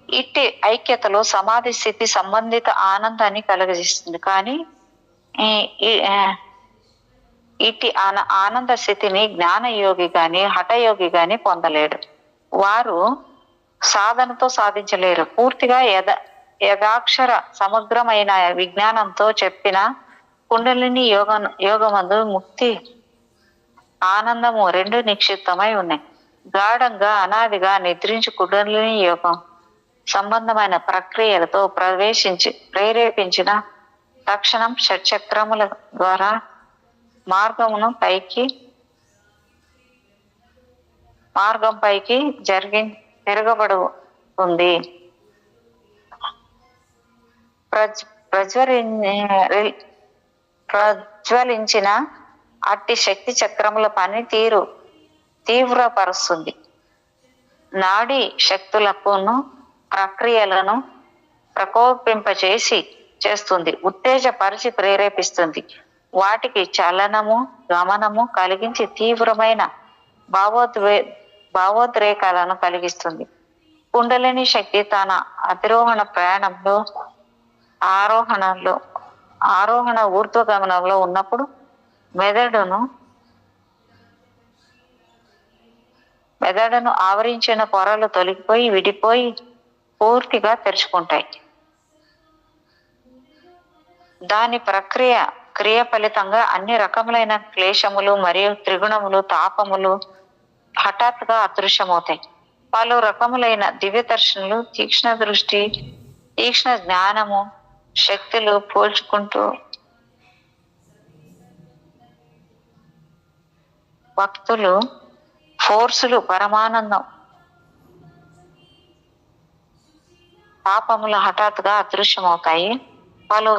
[SPEAKER 2] ఇట్టి ఐక్యతలో సమాధి స్థితి సంబంధిత ఆనందాన్ని కలుగజేస్తుంది. కానీ ఇట్టి ఆనంద స్థితిని జ్ఞానయోగి గాని హఠయోగి గాని పొందలేడు. వారు సాధనతో సాధించలేరు. పూర్తిగా యథాక్షర సమగ్రమైన విజ్ఞానంతో చెప్పిన కుండలిని యోగమందు ముక్తి ఆనందము రెండు నిక్షిప్తమై ఉన్నాయి. గాఢంగా అనాదిగా నిద్రించు కుండలిని యోగం సంబంధమైన ప్రక్రియలతో ప్రేరేపించిన తక్షణం షట్చక్రముల ద్వారా మార్గం పైకి తిరగబడుతుంది. ప్రజ్వలించిన అట్టి శక్తి చక్రముల పనితీరు తీవ్రపరుస్తుంది. నాడీ శక్తులకును ప్రక్రియలను చేస్తుంది. ఉత్తేజపరిచి ప్రేరేపిస్తుంది. వాటికి చలనము గమనము కలిగించి తీవ్రమైన భావోద్రేకాలను కలిగిస్తుంది. కుండలిని శక్తి తన అధిరోహణ ప్రయాణంలో ఆరోహణ ఊర్ధ్వగమనంలో ఉన్నప్పుడు మెదడును ఆవరించిన పొరలు తొలగిపోయి విడిపోయి పూర్తిగా తెరుచుకుంటాయి. దాని క్రియ ఫలితంగా అన్ని రకములైన క్లేశములు మరియు త్రిగుణములు తాపములు హఠాత్తుగా అదృశ్యమవుతాయి. పలు రకములైన దివ్య దర్శనలు తీక్ష్ణ దృష్టి తీక్ష్ణ జ్ఞానము శక్తులు పోల్చుకుంటూ భక్తులు ఫోర్సులు పరమానందం పాపములు హఠాత్తుగా అదృశ్యమవుతాయి. పలు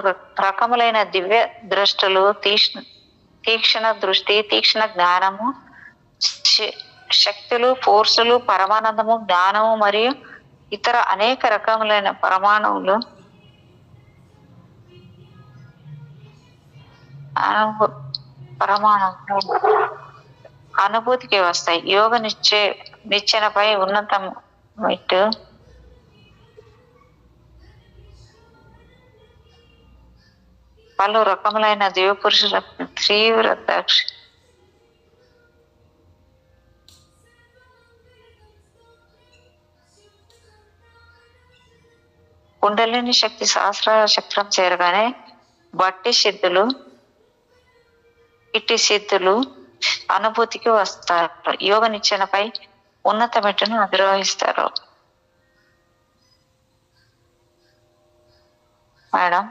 [SPEAKER 2] రకములైన దివ్య దృష్టులు తీక్షణ దృష్టి తీక్షణ జ్ఞానము శక్తులు ఫోర్సులు పరమానందము జ్ఞానము మరియు ఇతర అనేక రకములైన పరమాణువులు అనుభూతికి వస్తాయి. యోగ నిచ్చెనపై ఉన్నతం ఇటు పలు రకములైన దివ్య పురుషుల తీవ్ర కుండలిని శక్తి సహస్ర చక్రం చేరగానే బట్టి సిద్ధులు ఇట్టి సిద్ధులు అనుభూతికి వస్తారు. యోగ నిచ్చెనపై ఉన్నత మెట్టును అధిరోహిస్తారు. మేడం,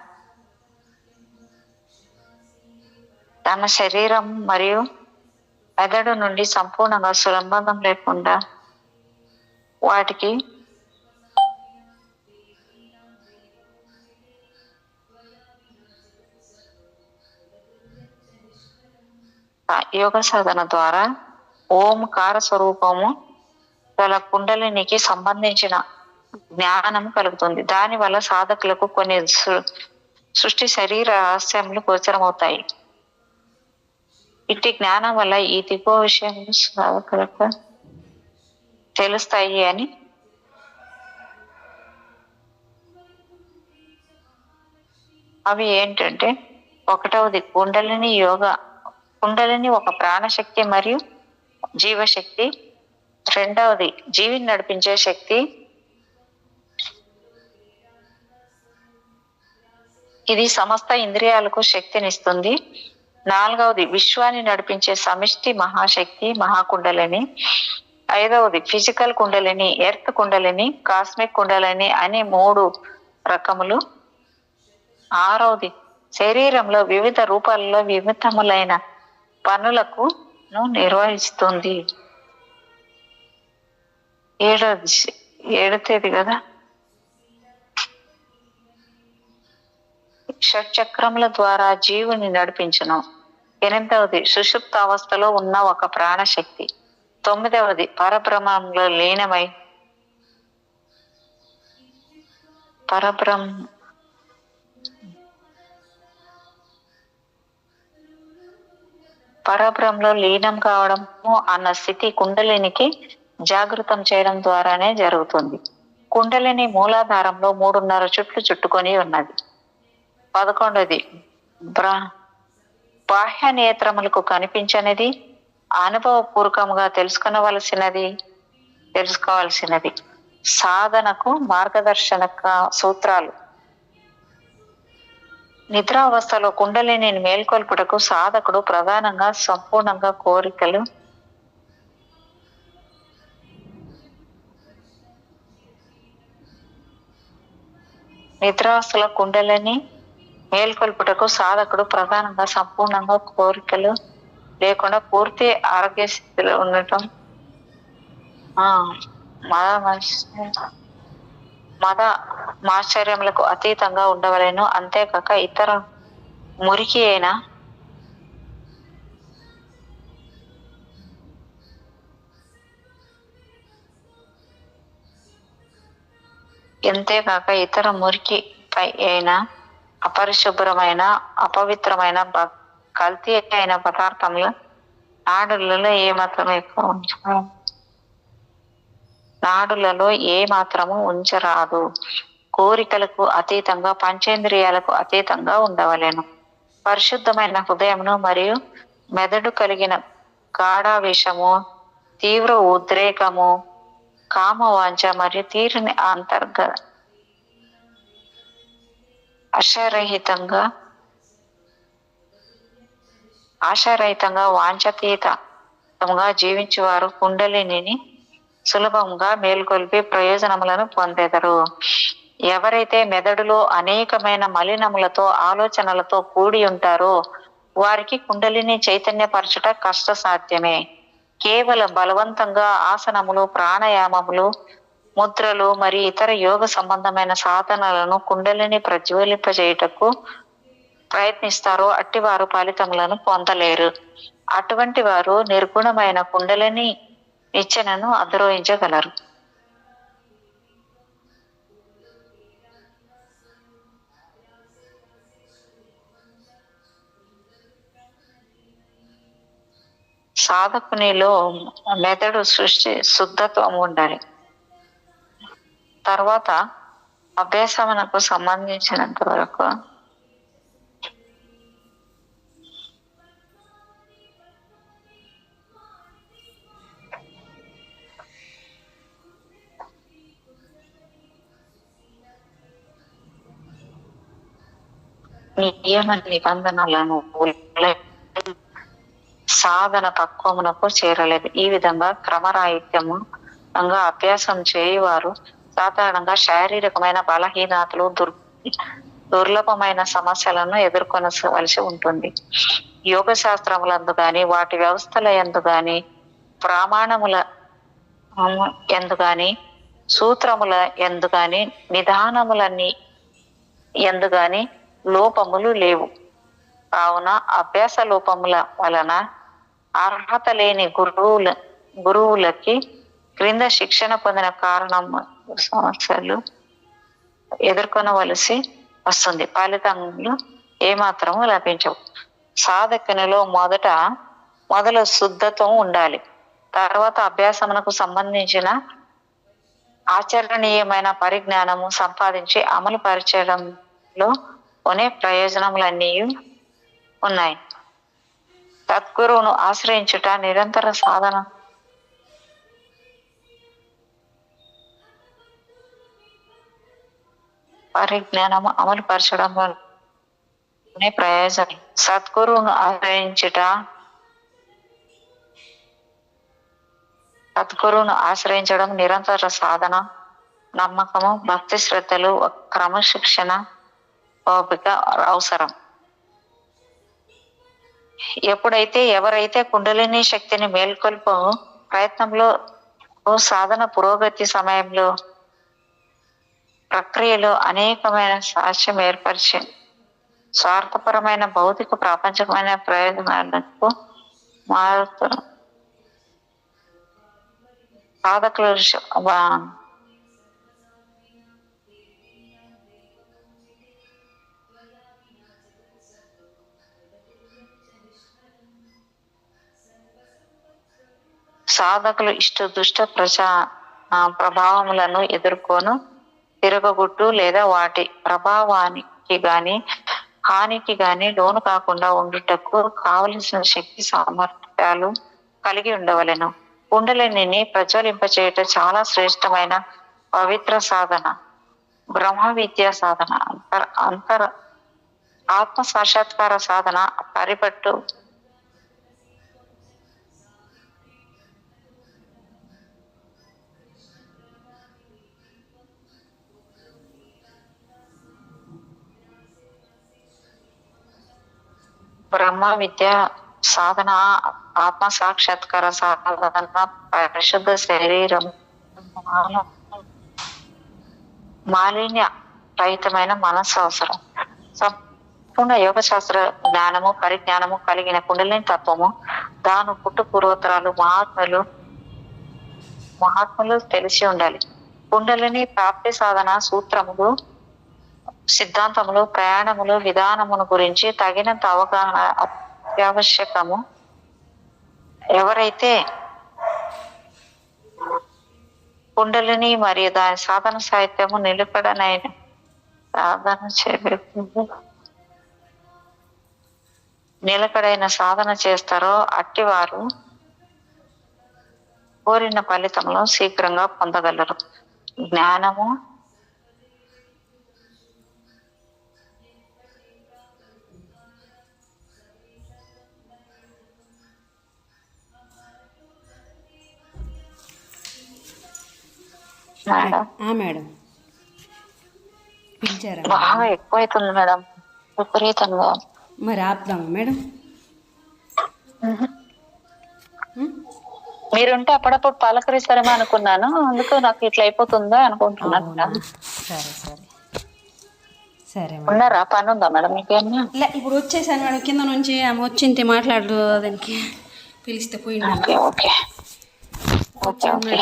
[SPEAKER 2] తన శరీరం మరియు మెదడు నుండి సంపూర్ణంగా సంబంధం లేకుండా వాటికి యోగ సాధన ద్వారా ఓంకార స్వరూపము గల కుండలినికి సంబంధించిన జ్ఞానం కలుగుతుంది. దాని వల్ల సాధకులకు కొన్ని సృష్టి శరీర రహస్యములు గోచరమవుతాయి. ఇట్టి జ్ఞానం వల్ల ఈ దిగువ విషయములు సాధకులకు తెలుస్తాయి అని అవి ఏంటంటే, ఒకటవది కుండలిని ఒక ప్రాణశక్తి మరియు జీవశక్తి. రెండవది జీవిని నడిపించే శక్తి. ఇది సమస్త ఇంద్రియాలకు శక్తినిస్తుంది. నాలుగవది విశ్వాన్ని నడిపించే సమిష్టి మహాశక్తి మహాకుండలిని. ఐదవది physical kundalini, earth kundalini, cosmic kundalini అని 3 రకములు. ఆరవది శరీరంలో వివిధ రూపాలలో వివిధములైన పనులకు నిర్వహిస్తుంది. ఏడవది కదా, షట్చక్రముల ద్వారా జీవుని నడిపించను. 8వది సుషుప్త అవస్థలో ఉన్న ఒక ప్రాణశక్తి. 9వది పరబ్రహ్మంలో లీనమై పరబ్రహ్మంలో లీనం కావడము అన్న స్థితి కుండలినికి జాగృతం చేయడం ద్వారానే జరుగుతుంది. కుండలిని మూలాధారంలో 3.5 చుట్లు చుట్టుకొని ఉన్నది. 11వది బాహ్య నేత్రములకు కనిపించనిది, అనుభవపూర్వకంగా తెలుసుకోవాల్సినది సాధనకు మార్గదర్శక సూత్రాలు. నిద్రావస్థలో కుండలిని మేల్కొల్పుటకు సాధకుడు ప్రధానంగా సంపూర్ణంగా కోరికలు నిద్రావస్థలో కుండలిని మేల్కొల్పుటకు సాధకుడు ప్రధానంగా సంపూర్ణంగా కోరికలు లేకుండా పూర్తి ఆరోగ్య స్థితిలో ఉండటం, మద మాశ్చర్యములకు అతీతంగా ఉండవలేను. అంతేకాక ఇతర మురికి అయిన అపరిశుభ్రమైన అపవిత్రమైన కల్తీ అయిన పదార్థములు నాడులలో ఏ మాత్రము ఉంచరాదు. కోరికలకు అతీతంగా, పంచేంద్రియాలకు అతీతంగా ఉండవలెను. పరిశుద్ధమైన హృదయమును మరియు మెదడు కలిగిన గాఢావేశము, తీవ్ర ఉద్రేకము, కామవాంఛ మరియు తీరని ఆశారహితంగా వాంఛాతీతంగా జీవించేవారు కుండలిని సులభంగా మేల్కొల్పి ప్రయోజనములను పొందెదరు. ఎవరైతే మెదడులో అనేకమైన మలినములతో ఆలోచనలతో కూడి ఉంటారో వారికి కుండలిని చైతన్యపరచుట కష్ట సాధ్యమే. కేవలం బలవంతంగా ఆసనములు, ప్రాణాయామములు, ముద్రలు మరియు ఇతర యోగ సంబంధమైన సాధనలను కుండలిని ప్రజ్వలింపజేయుటకు ప్రయత్నిస్తారో అట్టివారు ఫలితములను పొందలేరు. అటువంటి వారు నిర్గుణమైన కుండలిని నిచ్చెనను అధిరోహించగలరు. సాధకునిలో మెదడు శుద్ధత్వం ఉండాలి. తర్వాత అభ్యాసమునకు సంబంధించినంత వరకు నియమ నిబంధనలను సాధన పక్వమునకు చేరలేదు. ఈ విధంగా క్రమరాహిత్యముగా అభ్యాసం చేయువారు సాధారణంగా శారీరకమైన బలహీనతలు, దుర్లభమైన సమస్యలను ఎదుర్కొనవలసి ఉంటుంది. యోగ శాస్త్రములందు గాని, వాటి వ్యవస్థల యందు గాని, ప్రమాణముల యందు గాని, సూత్రముల యందు గాని, నిదానములన్నీ యందు గాని లోపములు లేవు. కావున అభ్యాస లోపముల వలన అర్హత లేని గురువులకి క్రింద శిక్షణ పొందిన కారణం సమస్యలు ఎదుర్కొనవలసి వస్తుంది. ఫలితములు ఏమాత్రము లభించవు. సాధకునిలో మొదలు శుద్ధత్వం ఉండాలి. తర్వాత అభ్యాసమునకు సంబంధించిన ఆచరణీయమైన పరిజ్ఞానము సంపాదించి అమలు పరిచయంలో కొనే ప్రయోజనములన్నీ ఉన్నాయి. సద్గురువును ఆశ్రయించుట నిరంతర సాధన పరిజ్ఞానము అమలు పరచడంలోనే ప్రయోజనం. సద్గురువును ఆశ్రయించడం నిరంతర సాధన, నమ్మకము, భక్తి శ్రద్ధలు, క్రమశిక్షణ, ఓపిక అవసరం. ఎవరైతే కుండలిని శక్తిని మేల్కొల్పో ప్రయత్నంలో సాధన పురోగతి సమయంలో ప్రక్రియలో అనేకమైన సాక్ష్యం ఏర్పరిచి స్వార్థపరమైన భౌతిక ప్రాపంచికమైన ప్రయోజనాలకు మారుతారు. సాధకులు ఇష్ట దుష్ట ప్రభావములను ఎదుర్కొను తిరగగుట్టు లేదా వాటి ప్రభావానికి గాని హానికి గాని లోను కాకుండా ఉండుటకు కావలసిన శక్తి సామర్థ్యాలు కలిగి ఉండవలెను. కుండలిని ప్రజ్వలింపచేయట చాలా శ్రేష్టమైన పవిత్ర సాధన, బ్రహ్మ విద్యా సాధన, ఆత్మ సాక్షాత్కార సాధన, పరిపట్టు బ్రహ్మ విద్య సాధన, ఆత్మ సాక్షాత్కార సాధన, పరిశుద్ధ శరీరం, మాలిన్య రహితమైన మనస్సు అవసరం. సంపూర్ణ యోగ శాస్త్ర జ్ఞానము పరిజ్ఞానము కలిగిన కుండలిని తత్వము దాని పుట్టు పూర్వోత్తరాలు మహాత్ములు తెలిసి ఉండాలి. కుండలిని ప్రాప్తి సాధన సూత్రములు, సిద్ధాంతములు, ప్రయాణములు, విధానమును గురించి తగినంత అవగాహన అత్యావశ్యకము. ఎవరైతే కుండలిని మరియు దాని సాధన సాహిత్యము నిలకడైన సాధన చేస్తారో అట్టివారు కోరిన ఫలితంలో శీఘ్రంగా పొందగలరు. జ్ఞానము
[SPEAKER 1] మేడం పిలిచారా?
[SPEAKER 2] బాగా ఎక్కువైతుంది మేడం, విపరీతంగా.
[SPEAKER 1] మరి ఆపుదామా మేడం?
[SPEAKER 2] మీరుంటే అప్పుడప్పుడు పలకరిస్తారేమో అనుకున్నాను, అందుకు నాకు ఇట్లా అయిపోతుందా అనుకుంటున్నాను.
[SPEAKER 1] సరే సరే సరే
[SPEAKER 2] ఉన్నారా? పని ఉందా మేడం మీకేమన్నా?
[SPEAKER 1] ఇప్పుడు వచ్చేసాను మేడం, కింద నుంచి ఆమె వచ్చింటే మాట్లాడు దానికి పిలిస్తే పోయింది.
[SPEAKER 2] Okay okay okay okay.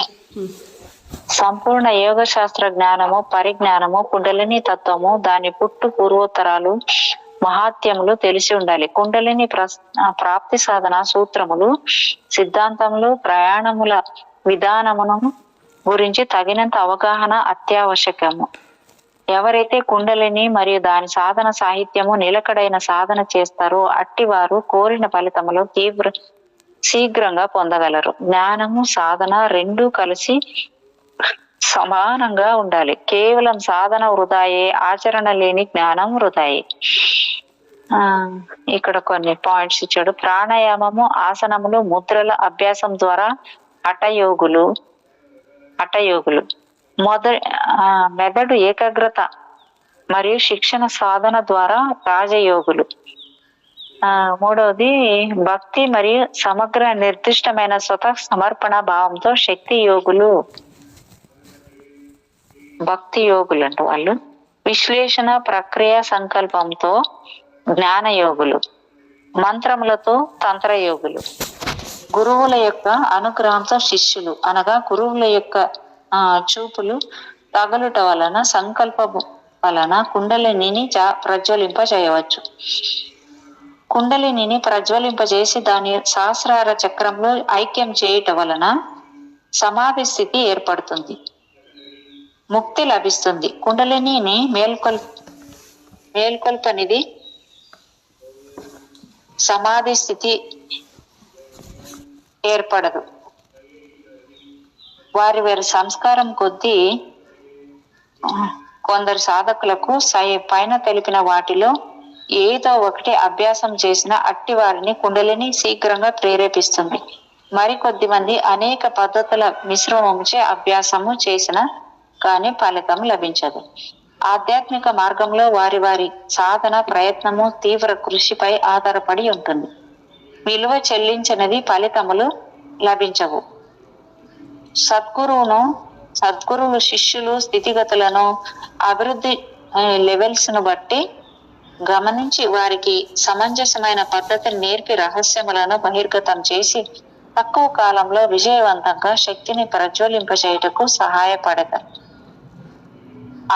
[SPEAKER 2] సంపూర్ణ యోగ శాస్త్ర జ్ఞానము పరిజ్ఞానము కుండలిని తత్వము దాని పుట్టు పూర్వోత్తరాలు మహాత్యములు తెలిసి ఉండాలి. కుండలిని ప్రాప్తి సాధన సూత్రములు, సిద్ధాంతములు, ప్రయాణముల విధానమును గురించి తగినంత అవగాహన అత్యావశ్యకము. ఎవరైతే కుండలిని మరియు దాని సాధన సాహిత్యము నిలకడైన సాధన చేస్తారో అట్టివారు కోరిన ఫలితములు శీఘ్రంగా పొందగలరు. జ్ఞానము సాధన రెండూ కలిసి సమానంగా ఉండాలి. కేవలం సాధన వృధాయే, ఆచరణ లేని జ్ఞానం వృధాయే. ఆ ఇక్కడ కొన్ని పాయింట్స్ ఇచ్చాడు. ప్రాణాయామము, ఆసనములు, ముద్రల అభ్యాసం ద్వారా హఠయోగులు మెదడు ఏకాగ్రత మరియు శిక్షణ సాధన ద్వారా రాజయోగులు. మూడవది భక్తి మరియు సమగ్ర నిర్దిష్టమైన స్వతః సమర్పణ భావంతో శక్తి యోగులు, భక్తి యోగులు అంట వాళ్ళు. విశ్లేషణ ప్రక్రియ సంకల్పంతో జ్ఞాన యోగులు, మంత్రములతో తంత్ర యోగులు. గురువుల యొక్క అనుగ్రహంతో శిష్యులు, అనగా గురువుల యొక్క చూపులు తగలుట వలన సంకల్ప వలన కుండలిని ప్రజ్వలింపజేయవచ్చు. కుండలిని ప్రజ్వలింపజేసి దాని సహస్రార చక్రంలో ఐక్యం చేయుట వలన సమాధి స్థితి ఏర్పడుతుంది, ముక్తి లభిస్తుంది. కుండలిని మేల్కొల్పనిది సమాధి స్థితి ఏర్పడదు. వారి సంస్కారం కొద్దీ కొందరు సాధకులకు పైన తెలిపిన వాటిలో ఏదో ఒకటి అభ్యాసం చేసిన అట్టి వారిని కుండలిని శీఘ్రంగా ప్రేరేపిస్తుంది. మరికొద్ది మంది అనేక పద్ధతుల మిశ్రమంచే అభ్యాసము చేసిన కానీ ఫలితం లభించదు. ఆధ్యాత్మిక మార్గంలో వారి వారి సాధన ప్రయత్నము తీవ్ర కృషిపై ఆధారపడి ఉంటుంది. విలువ చెల్లించినది ఫలితములు లభించవు. సద్గురువులు శిష్యులు స్థితిగతులను అభివృద్ధి లెవెల్స్ ను బట్టి గమనించి వారికి సమంజసమైన పద్ధతిని నేర్పి రహస్యములను బహిర్గతం చేసి తక్కువ కాలంలో విజయవంతంగా శక్తిని ప్రజ్వలింపచేయుటకు సహాయపడతారు.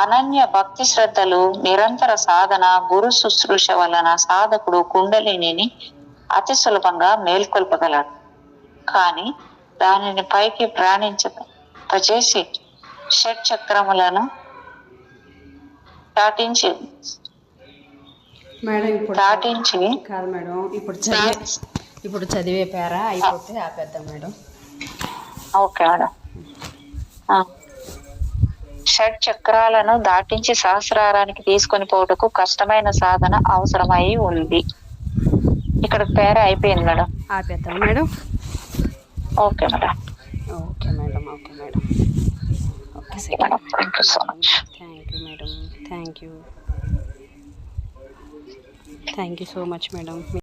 [SPEAKER 2] అనన్య భక్తి శ్రద్ధలు, నిరంతర సాధన, గురు శుశ్రూష వలన సాధకుడు కుండలిని అతి సులభంగా మేల్కొల్పగలడు. కానీ దానిని పైకి ప్రాణించేసి షట్ చక్రములను దాటించి
[SPEAKER 1] కాదు మేడం, ఇప్పుడు చదివే పేరా అయిపోతే ఆపేద్దాం మేడం.
[SPEAKER 2] Okay madam. షట్ చక్రాలను దాటించి సహస్రారానికి తీసుకొని పోవటకు కష్టమైన సాధన అవసరమై ఉంది. ఇక్కడ పేర అయిపోయింది మేడం,
[SPEAKER 1] ఆపేద్దాం madam.
[SPEAKER 2] Okay madam.
[SPEAKER 1] Okay madam. Okay madam. Okay
[SPEAKER 2] madam. Thank you so much.
[SPEAKER 1] Thank you madam. Thank you so much madam.